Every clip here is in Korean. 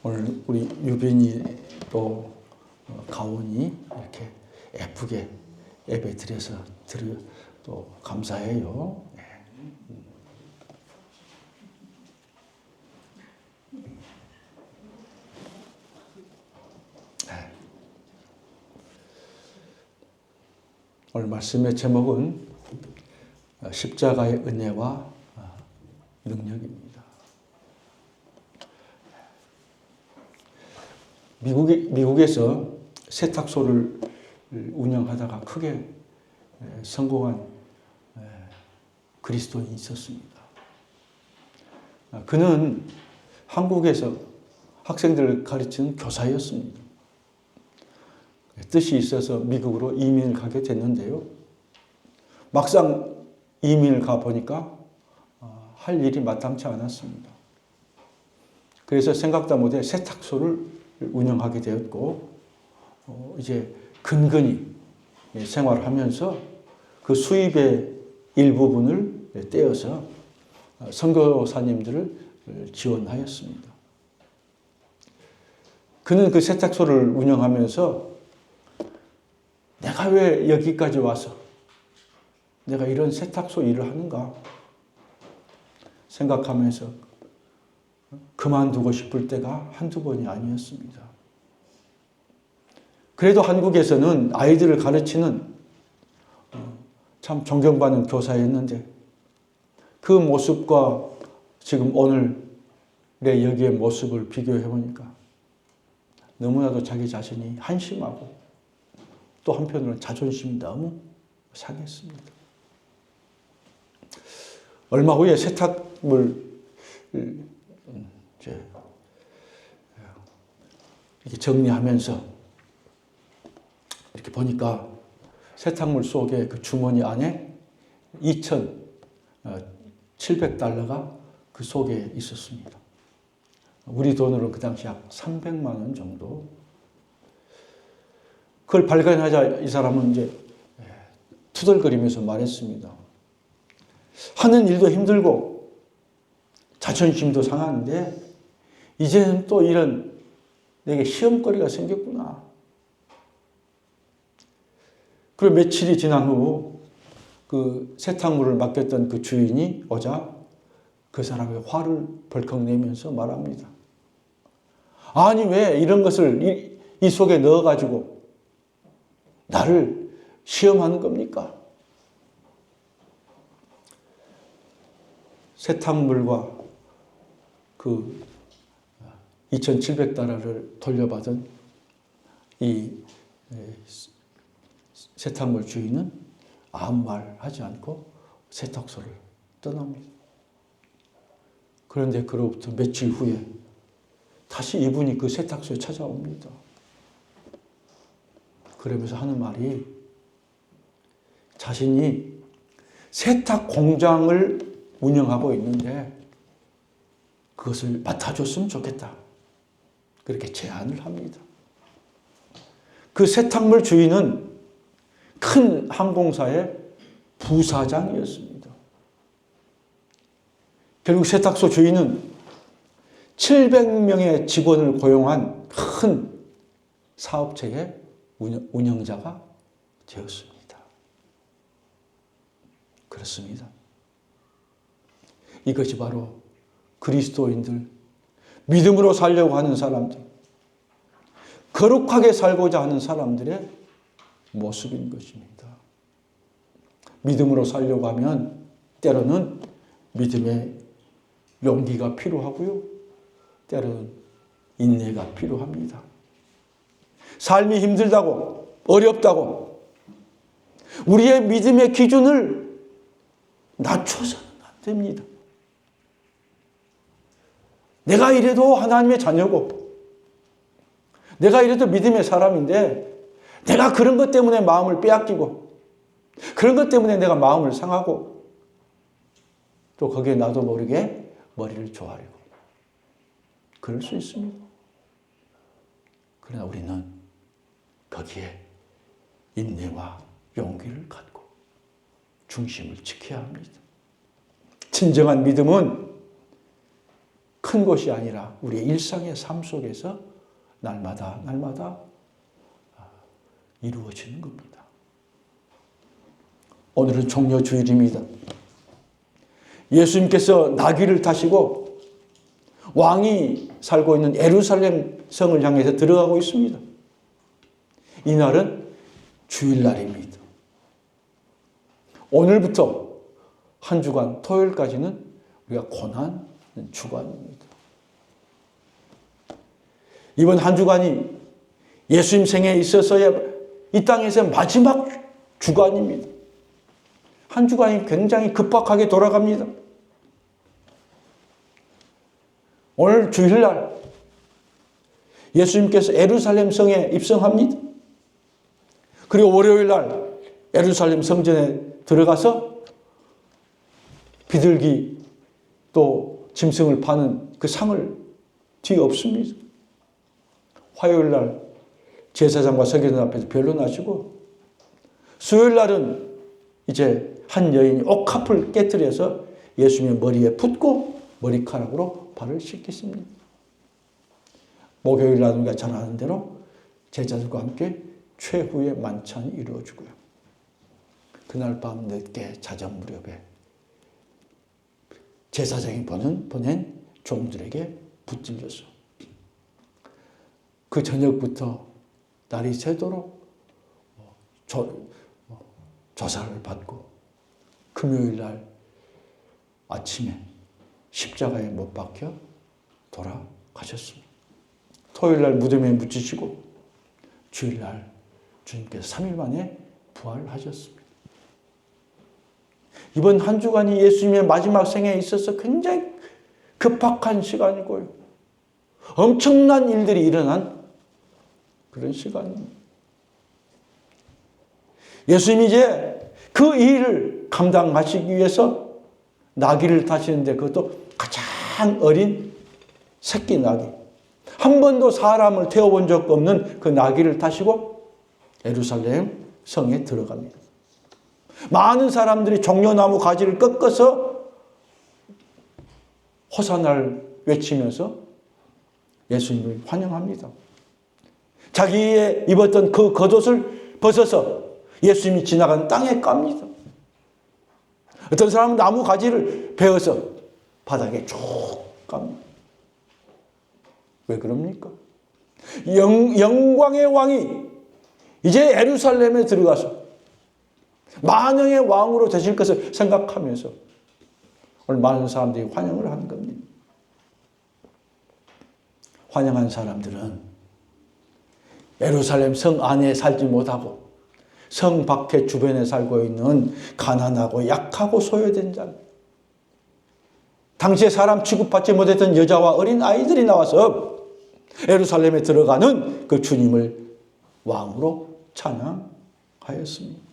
오늘 우리 유빈이 또 가온이 이렇게 예쁘게 예배 드려서 또 감사해요. 네. 오늘 말씀의 제목은 십자가의 은혜와 능력입니다. 미국에서 세탁소를 운영하다가 크게 성공한 그리스도인이 있었습니다. 그는 한국에서 학생들을 가르치는 교사였습니다. 뜻이 있어서 미국으로 이민을 가게 됐는데요. 막상 이민을 가보니까 할 일이 마땅치 않았습니다. 그래서 생각도 못해 세탁소를 운영하게 되었고, 이제 근근히 생활하면서 그 수입의 일부분을 떼어서 선교사님들을 지원하였습니다. 그는 그 세탁소를 운영하면서 내가 왜 여기까지 와서 내가 이런 세탁소 일을 하는가 생각하면서 그만두고 싶을 때가 한두 번이 아니었습니다. 그래도 한국에서는 아이들을 가르치는 참 존경받는 교사였는데 그 모습과 지금 오늘의 여기의 모습을 비교해 보니까 너무나도 자기 자신이 한심하고 또 한편으로는 자존심이 너무 상했습니다. 얼마 후에 세탁물 이렇게 정리하면서 이렇게 보니까 세탁물 속에 그 주머니 안에 $2,700가 그 속에 있었습니다. 우리 돈으로 그 당시 약 300만 원 정도. 그걸 발견하자 이 사람은 이제 투덜거리면서 말했습니다. 하는 일도 힘들고 자존심도 상하는데 이제는 또 이런 내게 시험거리가 생겼구나. 그리고 며칠이 지난 후 그 세탁물을 맡겼던 그 주인이 오자 그 사람의 화를 벌컥 내면서 말합니다. 아니 왜 이런 것을 이 속에 넣어가지고 나를 시험하는 겁니까? 세탁물과 그 $2,700를 돌려받은 이 세탁물 주인은 아무 말 하지 않고 세탁소를 떠납니다. 그런데 그로부터 며칠 후에 다시 이분이 그 세탁소에 찾아옵니다. 그러면서 하는 말이 자신이 세탁 공장을 운영하고 있는데 그것을 맡아줬으면 좋겠다. 그렇게 제안을 합니다. 그 세탁물 주인은 큰 항공사의 부사장이었습니다. 결국 세탁소 주인은 700명의 직원을 고용한 큰 사업체의 운영자가 되었습니다. 그렇습니다. 이것이 바로 그리스도인들, 믿음으로 살려고 하는 사람들, 거룩하게 살고자 하는 사람들의 모습인 것입니다. 믿음으로 살려고 하면 때로는 믿음의 용기가 필요하고요. 때로는 인내가 필요합니다. 삶이 힘들다고, 어렵다고 우리의 믿음의 기준을 낮춰서는 안 됩니다. 내가 이래도 하나님의 자녀고 내가 이래도 믿음의 사람인데 내가 그런 것 때문에 마음을 빼앗기고 그런 것 때문에 내가 마음을 상하고 또 거기에 나도 모르게 머리를 조아리고 그럴 수 있습니다. 그러나 우리는 거기에 인내와 용기를 갖고 중심을 지켜야 합니다. 진정한 믿음은 큰 것이 아니라 우리의 일상의 삶 속에서 날마다 이루어지는 겁니다. 오늘은 종려주일입니다. 예수님께서 나귀를 타시고 왕이 살고 있는 예루살렘 성을 향해서 들어가고 있습니다. 이날은 주일날입니다. 오늘부터 한 주간 토요일까지는 우리가 고난 주간입니다. 이번 한 주간이 예수님 생에 있어서의 이 땅에서 마지막 주간입니다. 한 주간이 굉장히 급박하게 돌아갑니다. 오늘 주일날 예수님께서 예루살렘 성에 입성합니다. 그리고 월요일날 예루살렘 성전에 들어가서 비둘기 또 짐승을 파는 그 상을 뒤엎습니다. 화요일날 제사장과 서기관 앞에서 변론하시고 수요일날은 이제 한 여인이 옥합을 깨뜨려서 예수님의 머리에 붓고 머리카락으로 발을 씻기습니다. 목요일날 우리가 잘 아는 대로 제자들과 함께 최후의 만찬이 이루어지고요. 그날 밤 늦게 자정 무렵에 제사장이 보낸 종들에게 붙들려서 그 저녁부터 날이 새도록 조사를 받고 금요일날 아침에 십자가에 못 박혀 돌아가셨습니다. 토요일날 무덤에 묻히시고 주일날 주님께서 3일 만에 부활하셨습니다. 이번 한 주간이 예수님의 마지막 생에 있어서 굉장히 급박한 시간이고요. 엄청난 일들이 일어난 그런 시간입니다. 예수님이 이제 그 일을 감당하시기 위해서 나귀를 타시는데 그것도 가장 어린 새끼 나귀. 한 번도 사람을 태워본 적 없는 그 나귀를 타시고 예루살렘 성에 들어갑니다. 많은 사람들이 종려나무 가지를 꺾어서 호산나를 외치면서 예수님을 환영합니다. 자기의 입었던 그 겉옷을 벗어서 예수님이 지나간 땅에 깝니다. 어떤 사람은 나무 가지를 베어서 바닥에 쭉 깝니다. 왜 그럽니까? 영광의 왕이 이제 예루살렘에 들어가서 만영의 왕으로 되실 것을 생각하면서 오늘 많은 사람들이 환영을 하는 겁니다. 환영한 사람들은 예루살렘 성 안에 살지 못하고 성 밖에 주변에 살고 있는 가난하고 약하고 소외된 자, 당시에 사람 취급받지 못했던 여자와 어린 아이들이 나와서 예루살렘에 들어가는 그 주님을 왕으로 찬양하였습니다.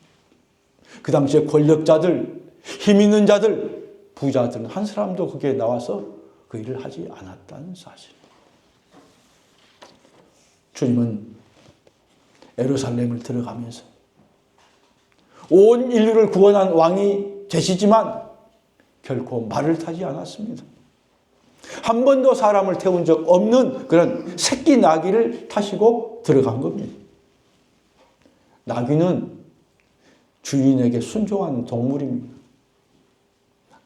그 당시에 권력자들, 힘 있는 자들, 부자들은 한 사람도 거기에 나와서 그 일을 하지 않았다는 사실. 주님은 예루살렘을 들어가면서 온 인류를 구원한 왕이 되시지만 결코 말을 타지 않았습니다. 한 번도 사람을 태운 적 없는 그런 새끼 나귀를 타시고 들어간 겁니다. 나귀는 주인에게 순종하는 동물입니다.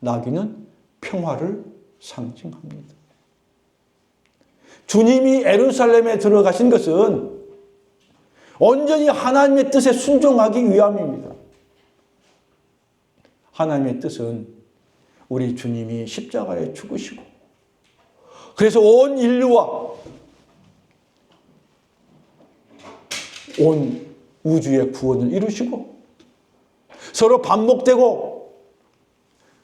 나귀는 평화를 상징합니다. 주님이 예루살렘에 들어가신 것은 온전히 하나님의 뜻에 순종하기 위함입니다. 하나님의 뜻은 우리 주님이 십자가에 죽으시고 그래서 온 인류와 온 우주의 구원을 이루시고 서로 반목되고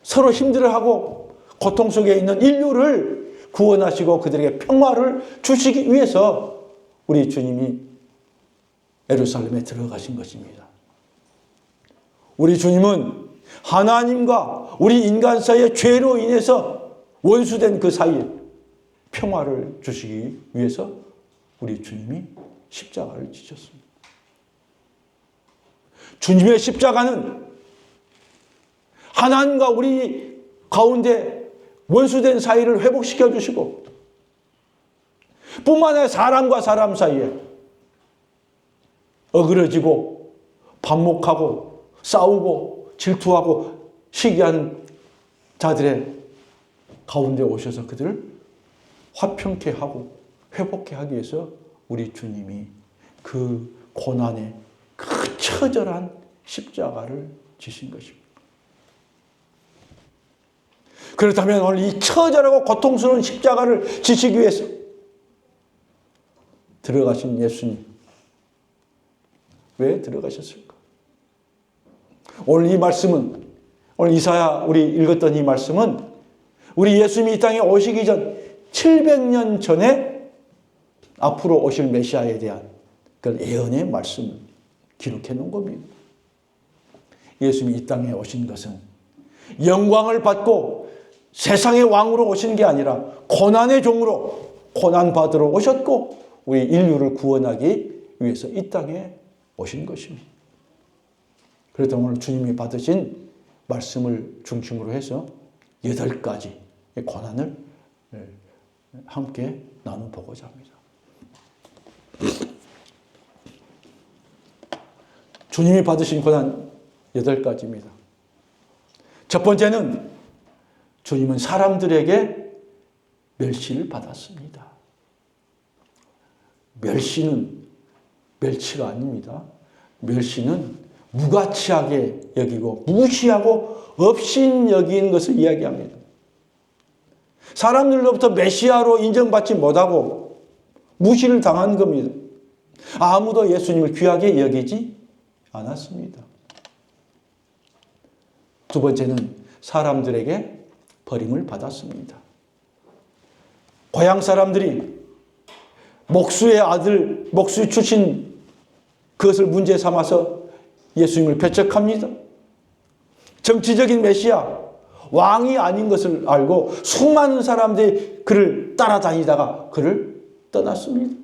서로 힘들어하고 고통 속에 있는 인류를 구원하시고 그들에게 평화를 주시기 위해서 우리 주님이 예루살렘에 들어가신 것입니다. 우리 주님은 하나님과 우리 인간 사이의 죄로 인해서 원수된 그 사이에 평화를 주시기 위해서 우리 주님이 십자가를 지셨습니다. 주님의 십자가는 하나님과 우리 가운데 원수된 사이를 회복시켜 주시고, 뿐만 아니라 사람과 사람 사이에 어그러지고 반목하고 싸우고 질투하고 시기한 자들의 가운데 오셔서 그들을 화평케 하고 회복케 하기 위해서 우리 주님이 그 고난의 그 처절한 십자가를 지신 것입니다. 그렇다면 오늘 이 처절하고 고통스러운 십자가를 지시기 위해서 들어가신 예수님, 왜 들어가셨을까? 오늘 이 말씀은, 오늘 이사야 우리 읽었던 이 말씀은 우리 예수님이 이 땅에 오시기 전 700년 전에 앞으로 오실 메시아에 대한 그 예언의 말씀을 기록해 놓은 겁니다. 예수님이 이 땅에 오신 것은 영광을 받고 세상의 왕으로 오신 게 아니라 고난의 종으로 고난받으러 오셨고 우리 인류를 구원하기 위해서 이 땅에 오신 것입니다. 그래서 오늘 주님이 받으신 말씀을 중심으로 해서 8가지의 고난을 함께 나눠보고자 합니다. 주님이 받으신 고난 8가지입니다. 첫 번째는 주님은 사람들에게 멸시를 받았습니다. 멸시는 멸치가 아닙니다. 멸시는 무가치하게 여기고 무시하고 업신여긴 것을 이야기합니다. 사람들로부터 메시아로 인정받지 못하고 무시를 당한 겁니다. 아무도 예수님을 귀하게 여기지 않았습니다. 두 번째는 사람들에게 버림을 받았습니다. 고향 사람들이 목수의 아들, 목수 출신 그것을 문제 삼아서 예수님을 배척합니다. 정치적인 메시아, 왕이 아닌 것을 알고 수많은 사람들이 그를 따라다니다가 그를 떠났습니다.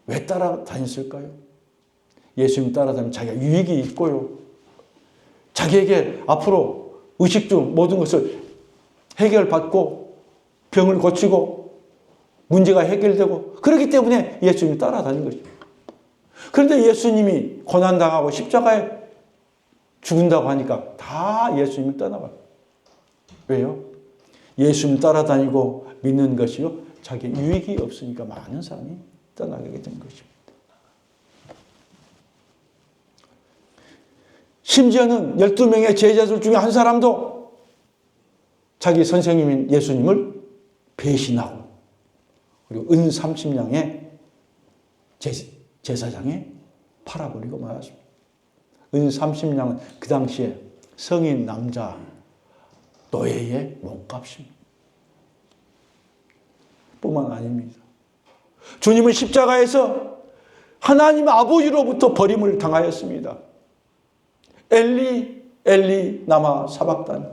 왜 따라다녔을까요? 예수님 따라다니면 자기가 유익이 있고요. 자기에게 앞으로 의식 중 모든 것을 해결받고 병을 고치고 문제가 해결되고 그렇기 때문에 예수님이 따라다닌 것입니다. 그런데 예수님이 고난당하고 십자가에 죽는다고 하니까 다 예수님을 떠나가요. 왜요? 예수님 따라다니고 믿는 것이요. 자기 유익이 없으니까 많은 사람이 떠나게 된 것입니다. 심지어는 12명의 제자들 중에 한 사람도 자기 선생님인 예수님을 배신하고 그리고 은 30냥에 제사장에 팔아버리고 말았습니다. 은 30냥은 그 당시에 성인 남자 노예의 몸값입니다. 뿐만 아닙니다. 주님은 십자가에서 하나님 아버지로부터 버림을 당하였습니다. 엘리 엘리 나마 사박다니,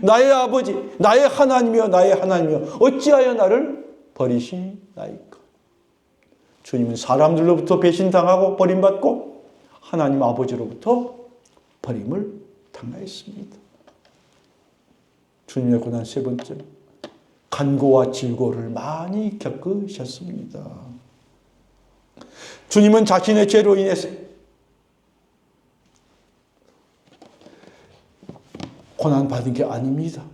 나의 아버지 나의 하나님이여 나의 하나님이여 어찌하여 나를 버리시나이까. 주님은 사람들로부터 배신당하고 버림받고 하나님 아버지로부터 버림을 당하였습니다. 주님의 고난 세 번째, 간고와 질고를 많이 겪으셨습니다. 주님은 자신의 죄로 인해서 고난받은 게 아닙니다.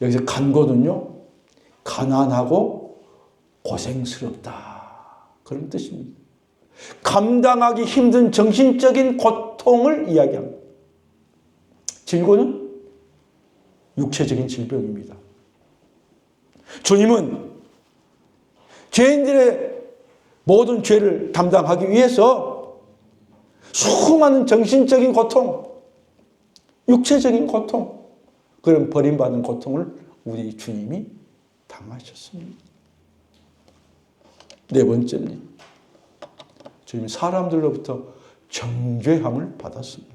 여기서 간고는요, 가난하고 고생스럽다 그런 뜻입니다. 감당하기 힘든 정신적인 고통을 이야기합니다. 질고는 육체적인 질병입니다. 주님은 죄인들의 모든 죄를 담당하기 위해서 수많은 정신적인 고통, 육체적인 고통, 그런 버림받은 고통을 우리 주님이 당하셨습니다. 네 번째는 주님 사람들로부터 정죄함을 받았습니다.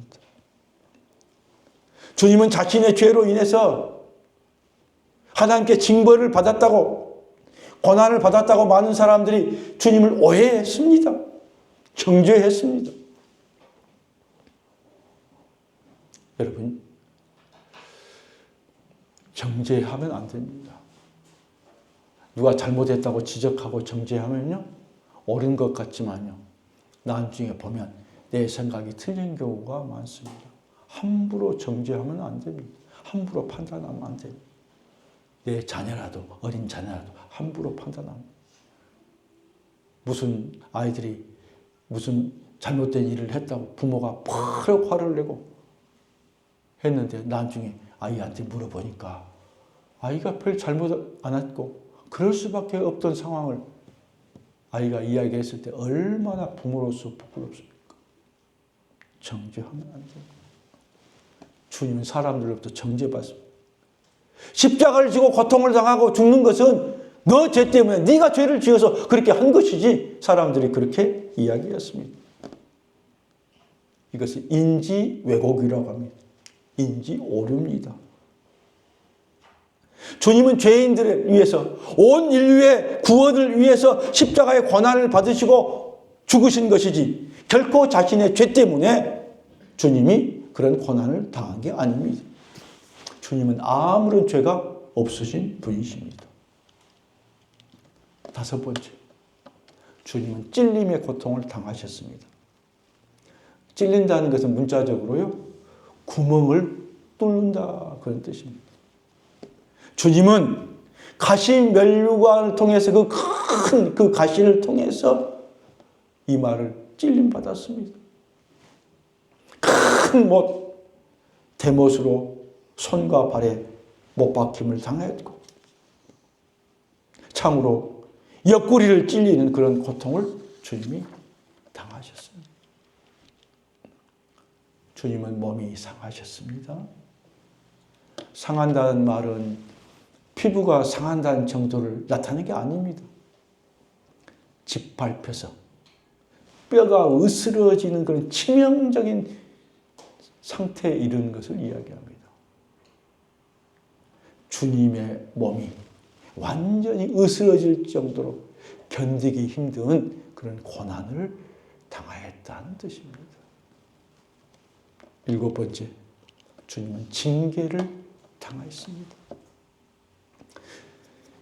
주님은 자신의 죄로 인해서 하나님께 징벌을 받았다고, 고난을 받았다고 많은 사람들이 주님을 오해했습니다. 정죄했습니다. 여러분, 정죄하면 안 됩니다. 누가 잘못했다고 지적하고 정죄하면요, 옳은 것 같지만요, 나중에 보면 내 생각이 틀린 경우가 많습니다. 함부로 정죄하면 안 됩니다. 함부로 판단하면 안 됩니다. 내 자녀라도, 어린 자녀라도 함부로 판단합니다. 무슨 아이들이 무슨 잘못된 일을 했다고 부모가 바로 화를 내고 했는데 나중에 아이한테 물어보니까 아이가 별 잘못 안 했고 그럴 수밖에 없던 상황을 아이가 이야기했을 때 얼마나 부모로서 부끄럽습니까? 정죄하면 안 됩니다. 주님은 사람들로부터 정죄받습니다. 십자가를 지고 고통을 당하고 죽는 것은 너 죄 때문에 네가 죄를 지어서 그렇게 한 것이지, 사람들이 그렇게 이야기했습니다. 이것을 인지 왜곡이라고 합니다. 인지 오류입니다. 주님은 죄인들을 위해서, 온 인류의 구원을 위해서 십자가의 고난을 받으시고 죽으신 것이지 결코 자신의 죄 때문에 주님이 그런 고난을 당한 게 아닙니다. 주님은 아무런 죄가 없으신 분이십니다. 다섯 번째, 주님은 찔림의 고통을 당하셨습니다. 찔린다는 것은 문자적으로요, 구멍을 뚫는다 그런 뜻입니다. 주님은 가시 면류관을 통해서 그 큰 그 가시를 통해서 이마를 찔림 받았습니다. 큰 못, 대못으로 손과 발에 못 박힘을 당했고 참으로 옆구리를 찔리는 그런 고통을 주님이 당하셨습니다. 주님은 몸이 상하셨습니다. 상한다는 말은 피부가 상한다는 정도를 나타내는 게 아닙니다. 짓밟혀서 뼈가 으스러지는 그런 치명적인 상태에 이르는 것을 이야기합니다. 주님의 몸이 완전히 으스러질 정도로 견디기 힘든 그런 고난을 당하였다는 뜻입니다. 일곱 번째, 주님은 징계를 당하였습니다.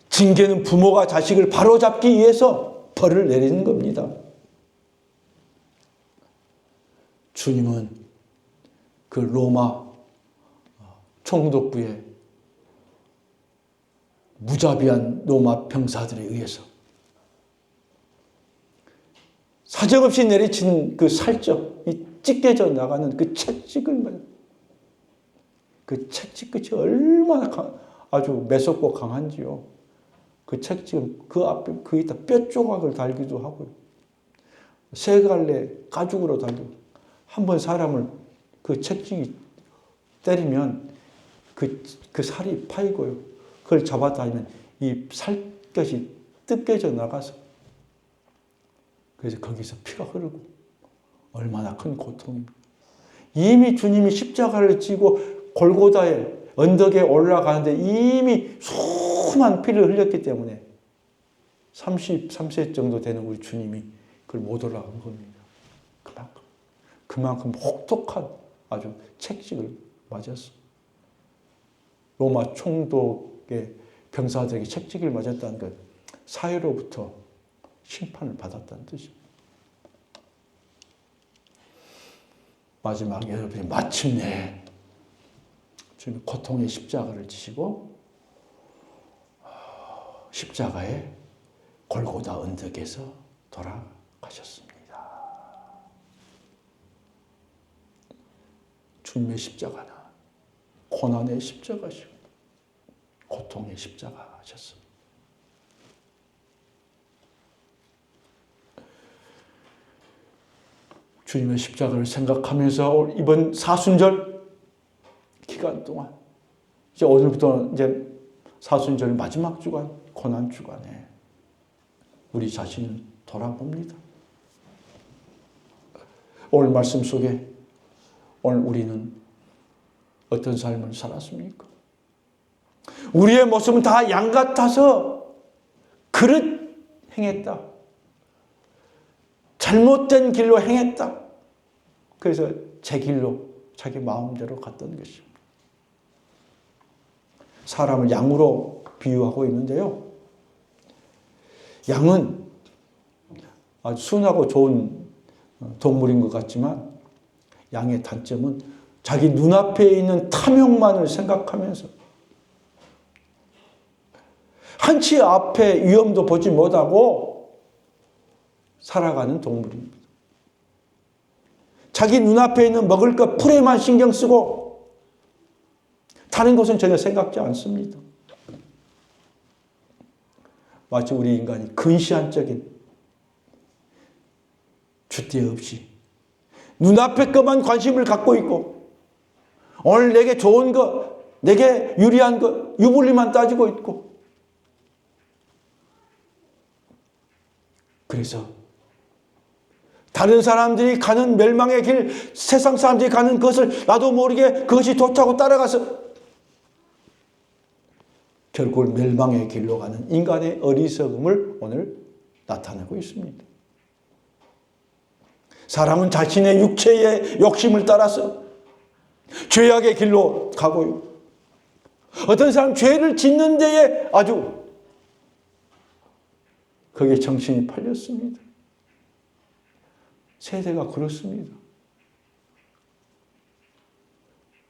징계는 부모가 자식을 바로잡기 위해서 벌을 내리는 겁니다. 주님은 그 로마 총독부의 무자비한 로마 병사들에 의해서 사정없이 내리친 그 살점이 찢겨져 나가는 그 채찍을 말이야. 그 채찍 끝이 얼마나 아주 매섭고 강한지요. 그 채찍은 그 앞에 거기다 뼈 조각을 달기도 하고요. 세 갈래 가죽으로 달고, 한번 사람을 그 채찍이 때리면 그 살이 파이고요. 그걸 잡아다니면 이 살갗이 뜯겨져 나가서, 그래서 거기서 피가 흐르고 얼마나 큰 고통입니다. 이미 주님이 십자가를 지고 골고다의 언덕에 올라가는데 이미 수많은 피를 흘렸기 때문에 33세 정도 되는 우리 주님이 그걸 못 올라간 겁니다. 그만큼 혹독한 아주 채찍을 맞았어. 로마 총독의 병사들에게 채찍을 맞았다는 것, 사회로부터 심판을 받았다는 뜻입니다. 마지막에 여러분이 마침내 주님 고통의 십자가를 지시고 십자가의 골고다 언덕에서 돌아가셨습니다. 주님의 십자가는 고난의 십자가시고 고통의 십자가셨습니다. 주님의 십자가를 생각하면서 이번 사순절 기간 동안, 이제 오늘부터 이제 사순절 마지막 주간, 고난 주간에 우리 자신을 돌아봅니다. 오늘 말씀 속에 오늘 우리는 어떤 삶을 살았습니까? 우리의 모습은 다 양 같아서 그릇 행했다. 잘못된 길로 행했다. 그래서 제 길로 자기 마음대로 갔던 것입니다. 사람을 양으로 비유하고 있는데요. 양은 아주 순하고 좋은 동물인 것 같지만 양의 단점은 자기 눈앞에 있는 탐욕만을 생각하면서 한치 앞에 위험도 보지 못하고 살아가는 동물입니다. 자기 눈앞에 있는 먹을 것 풀에만 신경 쓰고 다른 것은 전혀 생각지 않습니다. 마치 우리 인간이 근시안적인 주대 없이 눈앞에 것만 관심을 갖고 있고 오늘 내게 좋은 것, 내게 유리한 것, 유불리만 따지고 있고 그래서 다른 사람들이 가는 멸망의 길, 세상 사람들이 가는 것을 나도 모르게 그것이 좋다고 따라가서 결국 멸망의 길로 가는 인간의 어리석음을 오늘 나타내고 있습니다. 사람은 자신의 육체의 욕심을 따라서 죄악의 길로 가고요. 어떤 사람 죄를 짓는 데에 아주 거기에 정신이 팔렸습니다. 세대가 그렇습니다.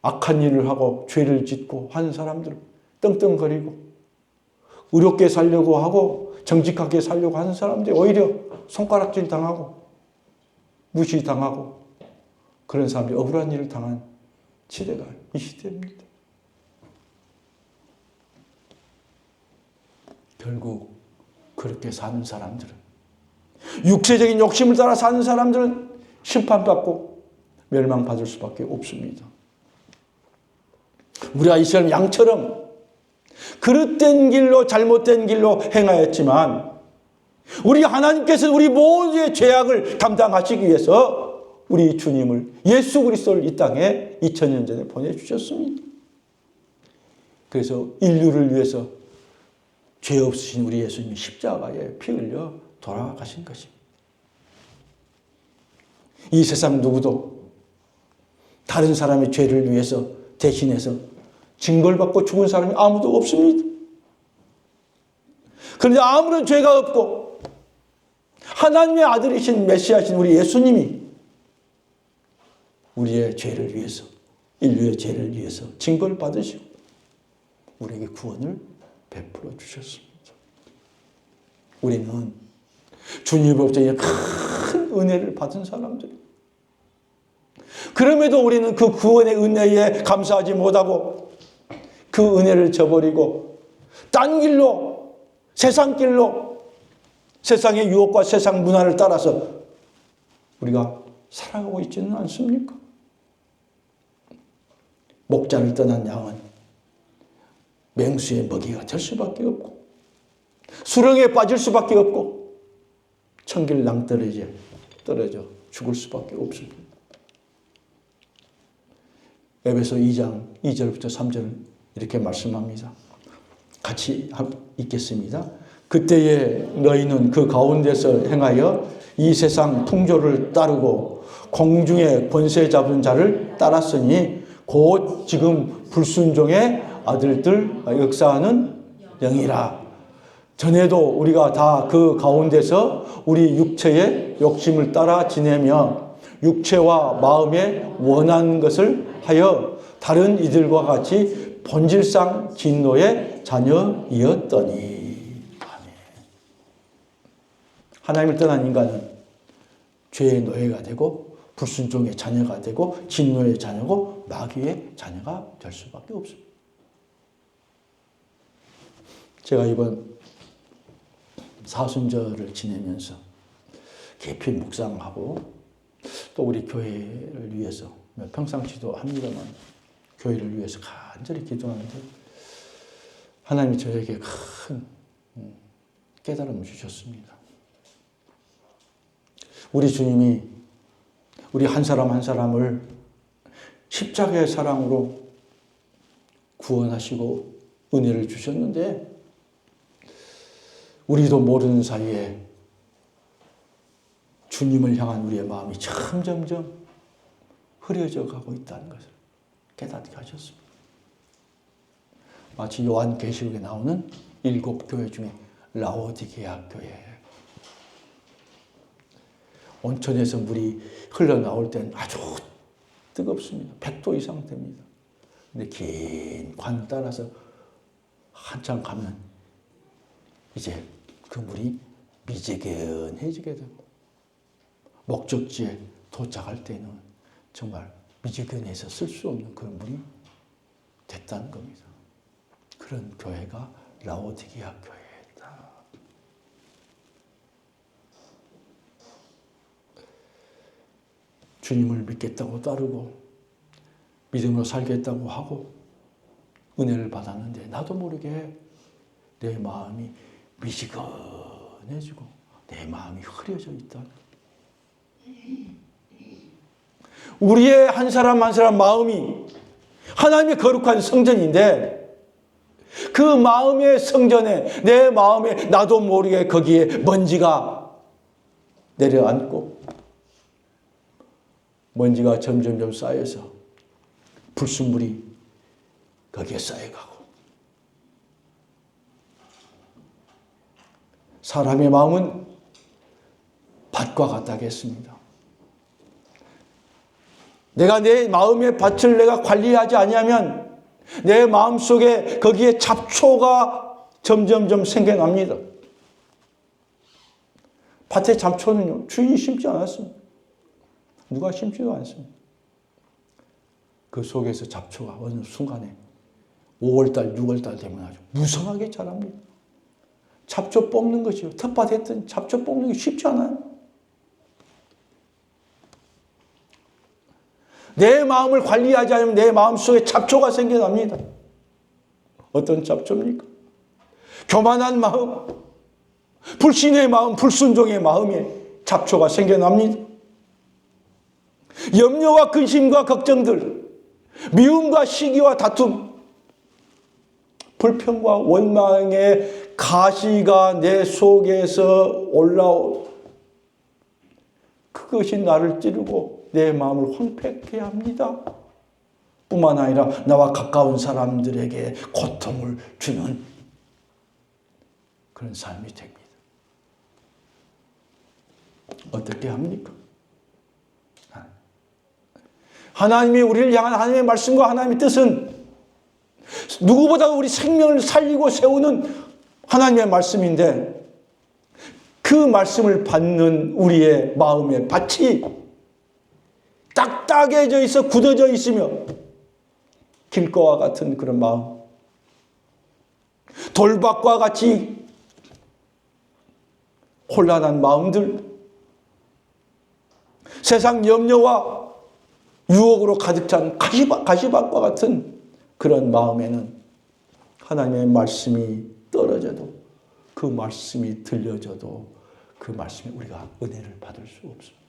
악한 일을 하고 죄를 짓고 하는 사람들은 떵떵거리고 의롭게 살려고 하고 정직하게 살려고 하는 사람들이 오히려 손가락질 당하고 무시당하고 그런 사람들이 억울한 일을 당한 시대가 이 시대입니다. 결국 그렇게 사는 사람들은 육체적인 욕심을 따라 사는 사람들은 심판받고 멸망받을 수밖에 없습니다. 우리가 이처럼 양처럼 그릇된 길로 잘못된 길로 행하였지만 우리 하나님께서는 우리 모두의 죄악을 담당하시기 위해서 우리 주님을 예수 그리스도를 이 땅에 2000년 전에 보내주셨습니다. 그래서 인류를 위해서 죄 없으신 우리 예수님이 십자가에 피 흘려 돌아가신 것입니다. 이 세상 누구도 다른 사람의 죄를 위해서 대신해서 징벌 받고 죽은 사람이 아무도 없습니다. 그런데 아무런 죄가 없고 하나님의 아들이신 메시아신 우리 예수님이 우리의 죄를 위해서 인류의 죄를 위해서 징벌 받으시고 우리에게 구원을 베풀어 주셨습니다. 우리는 주님으로부터 큰 은혜를 받은 사람들입니다. 그럼에도 우리는 그 구원의 은혜에 감사하지 못하고 그 은혜를 저버리고 딴 길로 세상 길로 세상의 유혹과 세상 문화를 따라서 우리가 살아가고 있지는 않습니까? 목자를 떠난 양은 맹수의 먹이가 될 수밖에 없고 수렁에 빠질 수밖에 없고 천길 낭떠러지에 떨어져 죽을 수밖에 없습니다. 에베소 2장 2절부터 3절 이렇게 말씀합니다. 같이 읽겠습니다. 그때에 너희는 그 가운데서 행하여 이 세상 풍조를 따르고 공중의 권세 잡은 자를 따랐으니 곧 지금 불순종의 아들들 역사하는 영이라. 전에도 우리가 다 그 가운데서 우리 육체의 욕심을 따라 지내며 육체와 마음에 원하는 것을 하여 다른 이들과 같이 본질상 진노의 자녀이었더니. 아멘. 하나님을 떠난 인간은 죄의 노예가 되고 불순종의 자녀가 되고 진노의 자녀고 마귀의 자녀가 될 수밖에 없습니다. 제가 이번 사순절을 지내면서 깊이 묵상하고 또 우리 교회를 위해서 평상시도 합니다만 교회를 위해서 간절히 기도하는데 하나님이 저에게 큰 깨달음을 주셨습니다. 우리 주님이 우리 한 사람 한 사람을 십자가의 사랑으로 구원하시고 은혜를 주셨는데 우리도 모르는 사이에 주님을 향한 우리의 마음이 점점점 흐려져 가고 있다는 것을 깨닫게 하셨습니다. 마치 요한계시록에 나오는 7 교회 중에 라오디게아 교회. 온천에서 물이 흘러나올 땐 아주 뜨겁습니다. 100도 이상 됩니다. 근데 긴 관 따라서 한참 가면 이제 그 물이 미지근해지게 되고 목적지에 도착할 때는 정말 미지근해서 쓸 수 없는 그런 물이 됐다는 겁니다. 그런 교회가 라오디게아 교회였다. 주님을 믿겠다고 따르고 믿음으로 살겠다고 하고 은혜를 받았는데 나도 모르게 내 마음이 미지근해지고 내 마음이 흐려져 있다. 우리의 한 사람 한 사람 마음이 하나님의 거룩한 성전인데 그 마음의 성전에 내 마음에 나도 모르게 거기에 먼지가 내려앉고 먼지가 점점점 쌓여서 불순물이 거기에 쌓여가고 사람의 마음은 밭과 같다겠습니다. 내가 내 마음의 밭을 내가 관리하지 아니하면 내 마음속에 거기에 잡초가 점점점 생겨납니다. 밭에 잡초는요, 주인이 심지 않았습니다. 누가 심지도 않습니다. 그 속에서 잡초가 어느 순간에 5월달, 6월달 되면 아주 무성하게 자랍니다. 잡초 뽑는 것이요. 텃밭 했더니 잡초 뽑는 게 쉽지 않아요. 내 마음을 관리하지 않으면 내 마음속에 잡초가 생겨납니다. 어떤 잡초입니까? 교만한 마음, 불신의 마음, 불순종의 마음에 잡초가 생겨납니다. 염려와 근심과 걱정들, 미움과 시기와 다툼, 불평과 원망의 가시가 내 속에서 올라오 그것이 나를 찌르고 내 마음을 황폐케 합니다. 뿐만 아니라 나와 가까운 사람들에게 고통을 주는 그런 삶이 됩니다. 어떻게 합니까? 하나님이 우리를 향한 하나님의 말씀과 하나님의 뜻은 누구보다 우리 생명을 살리고 세우는 하나님의 말씀인데 그 말씀을 받는 우리의 마음의 밭이 딱딱해져 있어 굳어져 있으며 길거와 같은 그런 마음, 돌밭과 같이 혼란한 마음들, 세상 염려와 유혹으로 가득 찬 가시밭과 같은 그런 마음에는 하나님의 말씀이 떨어져도 그 말씀이 들려져도 그 말씀에 우리가 은혜를 받을 수 없습니다.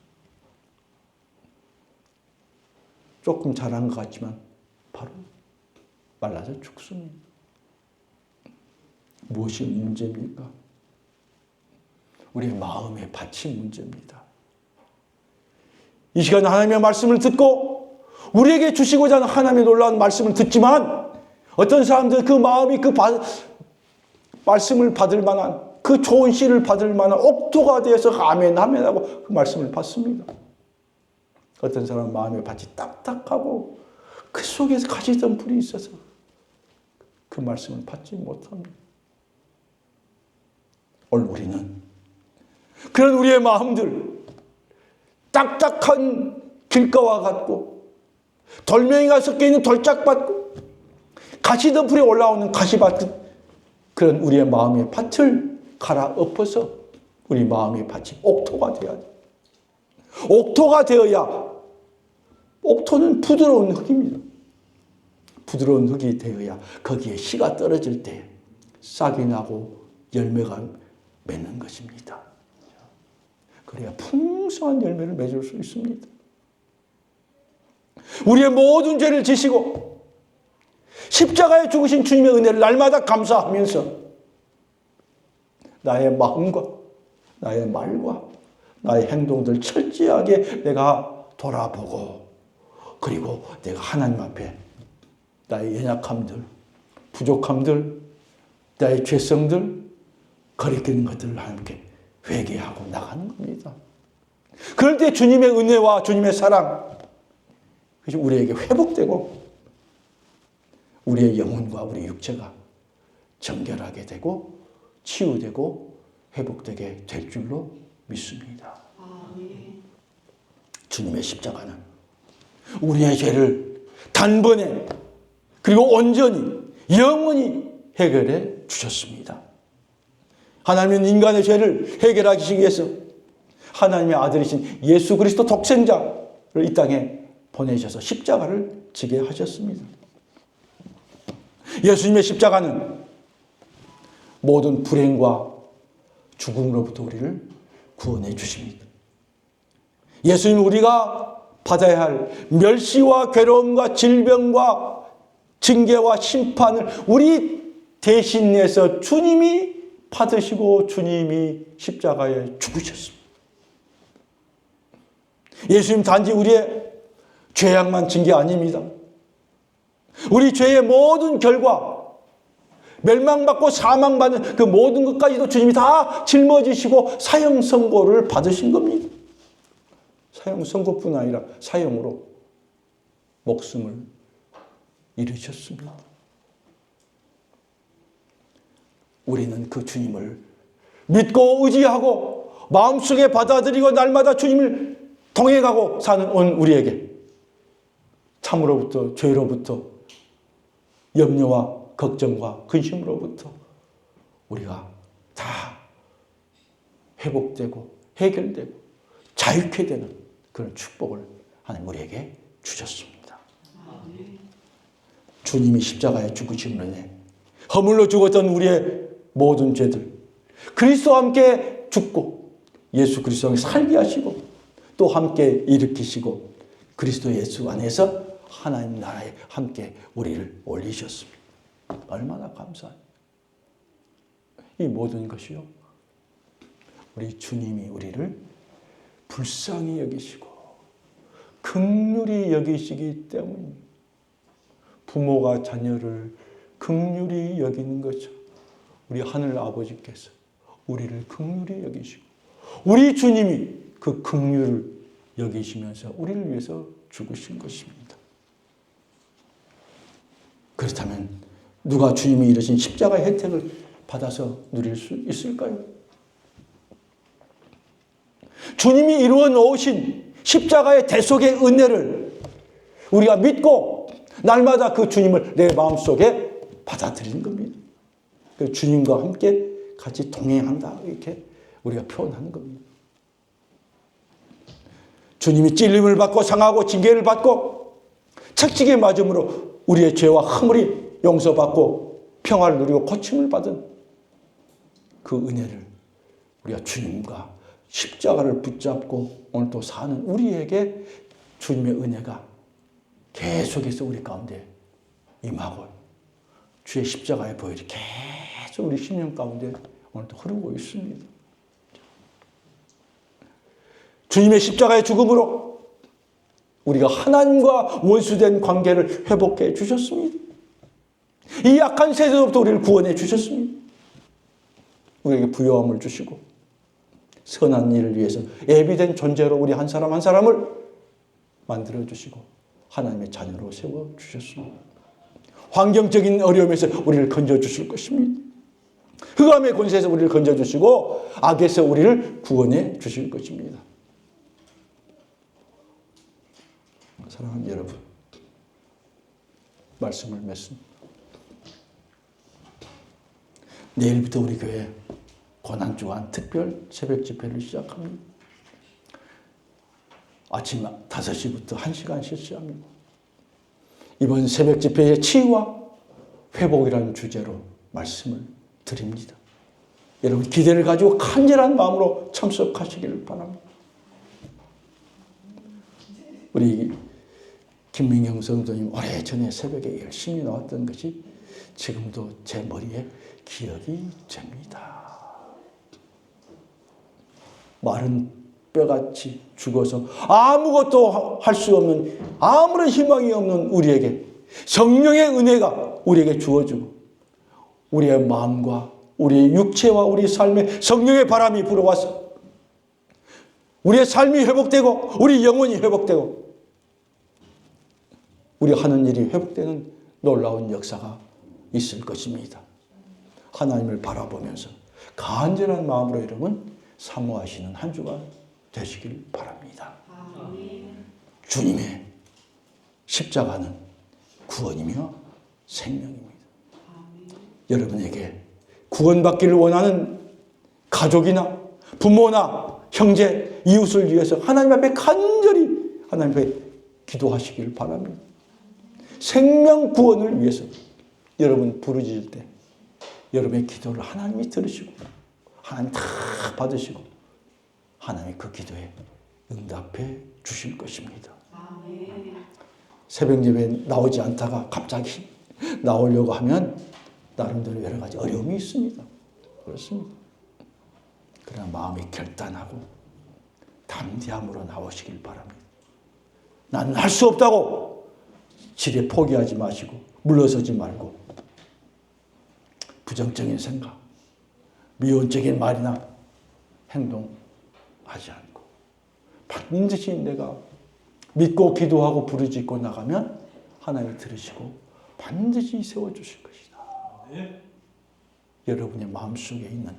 조금 자란 것 같지만 바로 말라서 죽습니다. 무엇이 문제입니까? 우리의 마음의 밭이 문제입니다. 이 시간 하나님의 말씀을 듣고 우리에게 주시고자 하는 하나님의 놀라운 말씀을 듣지만 어떤 사람들은 그 마음이 그 말씀을 받을 만한 그 좋은 씨를 받을 만한 옥토가 되어서 아멘 하고 그 말씀을 받습니다. 어떤 사람은 마음의 밭이 딱딱하고 그 속에서 가시던 불이 있어서 그 말씀을 받지 못합니다. 오늘 우리는 그런 우리의 마음들 딱딱한 길가와 같고 돌멩이가 섞여있는 돌짝밭 가시덤불에 올라오는 가시밭 그런 우리의 마음의 밭을 갈아엎어서 우리 마음의 밭이 옥토가 되어야 돼. 옥토가 되어야 옥토는 부드러운 흙입니다. 부드러운 흙이 되어야 거기에 씨가 떨어질 때 싹이 나고 열매가 맺는 것입니다. 그래야 풍성한 열매를 맺을 수 있습니다. 우리의 모든 죄를 지시고 십자가에 죽으신 주님의 은혜를 날마다 감사하면서 나의 마음과 나의 말과 나의 행동들 철저하게 내가 돌아보고 그리고 내가 하나님 앞에 나의 연약함들 부족함들, 나의 죄성들, 거리끼는 것들을 함께 회개하고 나가는 겁니다. 그럴 때 주님의 은혜와 주님의 사랑, 그것이 우리에게 회복되고 우리의 영혼과 우리 육체가 정결하게 되고 치유되고 회복되게 될 줄로 믿습니다. 주님의 십자가는 우리의 죄를 단번에 그리고 온전히 영원히 해결해 주셨습니다. 하나님은 인간의 죄를 해결하기 위해서 하나님의 아들이신 예수 그리스도 독생자를 이 땅에 보내셔서 십자가를 지게 하셨습니다. 예수님의 십자가는 모든 불행과 죽음으로부터 우리를 구원해 주십니다. 예수님 우리가 받아야 할 멸시와 괴로움과 질병과 징계와 심판을 우리 대신해서 주님이 받으시고 주님이 십자가에 죽으셨습니다. 예수님 단지 우리의 죄악만 진 게 아닙니다. 우리 죄의 모든 결과, 멸망받고 사망받는 그 모든 것까지도 주님이 다 짊어지시고 사형 선고를 받으신 겁니다. 사형 선고뿐 아니라 사형으로 목숨을 잃으셨습니다. 우리는 그 주님을 믿고 의지하고 마음속에 받아들이고 날마다 주님을 동행하고 사는 온 우리에게 참으로부터 죄로부터 염려와 걱정과 근심으로부터 우리가 다 회복되고 해결되고 자유케 되는 그런 축복을 하나님 우리에게 주셨습니다. 주님이 십자가에 죽으심으로 인해 허물로 죽었던 우리의 모든 죄들 그리스도와 함께 죽고 예수 그리스도와 함께 살게 하시고 또 함께 일으키시고 그리스도 예수 안에서 하나님 나라에 함께 우리를 올리셨습니다. 얼마나 감사해요. 이 모든 것이요 우리 주님이 우리를 불쌍히 여기시고 긍휼히 여기시기 때문입니다. 부모가 자녀를 긍휼히 여기는 거죠. 우리 하늘 아버지께서 우리를 긍휼히 여기시고 우리 주님이 그 긍휼을 여기시면서 우리를 위해서 죽으신 것입니다. 그렇다면 누가 주님이 이루신 십자가의 혜택을 받아서 누릴 수 있을까요? 주님이 이루어 놓으신 십자가의 대속의 은혜를 우리가 믿고 날마다 그 주님을 내 마음속에 받아들이는 겁니다. 주님과 함께 같이 동행한다 이렇게 우리가 표현하는 겁니다. 주님이 찔림을 받고 상하고 징계를 받고 책찍에 맞음으로 우리의 죄와 허물이 용서받고 평화를 누리고 고침을 받은 그 은혜를 우리가 주님과 십자가를 붙잡고 오늘 또 사는 우리에게 주님의 은혜가 계속해서 우리 가운데 임하고 주의 십자가의 보혈이 계속 우리 심령 가운데 오늘도 흐르고 있습니다. 주님의 십자가의 죽음으로 우리가 하나님과 원수된 관계를 회복해 주셨습니다. 이 약한 세대로부터 우리를 구원해 주셨습니다. 우리에게 부요함을 주시고 선한 일을 위해서 예비된 존재로 우리 한 사람 한 사람을 만들어 주시고 하나님의 자녀로 세워 주셨습니다. 환경적인 어려움에서 우리를 건져 주실 것입니다. 흑암의 권세에서 우리를 건져 주시고 악에서 우리를 구원해 주실 것입니다. 사랑하는 여러분, 말씀을 맺습니다. 내일부터 우리 교회 고난주간 특별 새벽 집회를 시작합니다. 아침 5시부터 1시간씩 시작합니다. 이번 새벽 집회의 치유와 회복이라는 주제로 말씀을 드립니다. 여러분 기대를 가지고 간절한 마음으로 참석하시기를 바랍니다. 우리 김민경 성도님 오래전에 새벽에 열심히 나왔던 것이 지금도 제 머리에 기억이 됩니다. 마른 뼈같이 죽어서 아무것도 할 수 없는 아무런 희망이 없는 우리에게 성령의 은혜가 우리에게 주어지고 우리의 마음과 우리의 육체와 우리 삶에 성령의 바람이 불어와서 우리의 삶이 회복되고 우리 영혼이 회복되고 우리 하는 일이 회복되는 놀라운 역사가 있을 것입니다. 하나님을 바라보면서 간절한 마음으로 여러분 사모하시는 한 주가 되시길 바랍니다. 주님의 십자가는 구원이며 생명입니다. 여러분에게 구원받기를 원하는 가족이나 부모나 형제, 이웃을 위해서 하나님 앞에 간절히 하나님 앞에 기도하시길 바랍니다. 생명 구원을 위해서 여러분 부르짖을 때 여러분의 기도를 하나님이 들으시고 하나님 다 받으시고 하나님이 그 기도에 응답해 주실 것입니다. 새벽 예배에 나오지 않다가 갑자기 나오려고 하면 나름대로 여러 가지 어려움이 있습니다. 그렇습니다. 그러나 마음이 결단하고 담대함으로 나오시길 바랍니다. 나는 할 수 없다고 지레 포기하지 마시고 물러서지 말고 부정적인 생각, 미온적인 말이나 행동하지 않고 반드시 내가 믿고 기도하고 부르짖고 나가면 하나님이 들으시고 반드시 세워주실 것이다. 네. 여러분의 마음속에 있는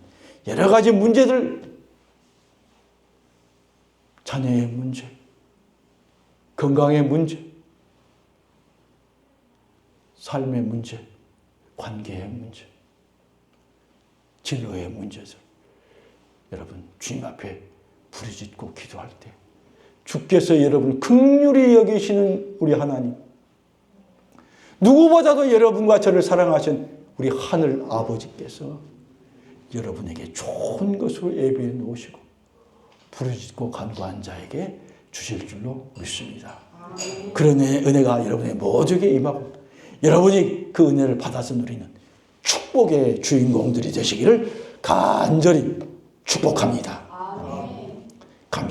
여러 가지 문제들, 자녀의 문제, 건강의 문제, 삶의 문제, 관계의 문제, 진로의 문제들, 여러분 주님 앞에 부르짖고 기도할 때 주께서 여러분 긍휼히 여기시는 우리 하나님, 누구보다도 여러분과 저를 사랑하신 우리 하늘 아버지께서 여러분에게 좋은 것으로 예비해 놓으시고 부르짖고 간구한 자에게 주실 줄로 믿습니다. 그런 은혜가 여러분의 모두에게 임하고 여러분이 그 은혜를 받아서 누리는 축복의 주인공들이 되시기를 간절히 축복합니다.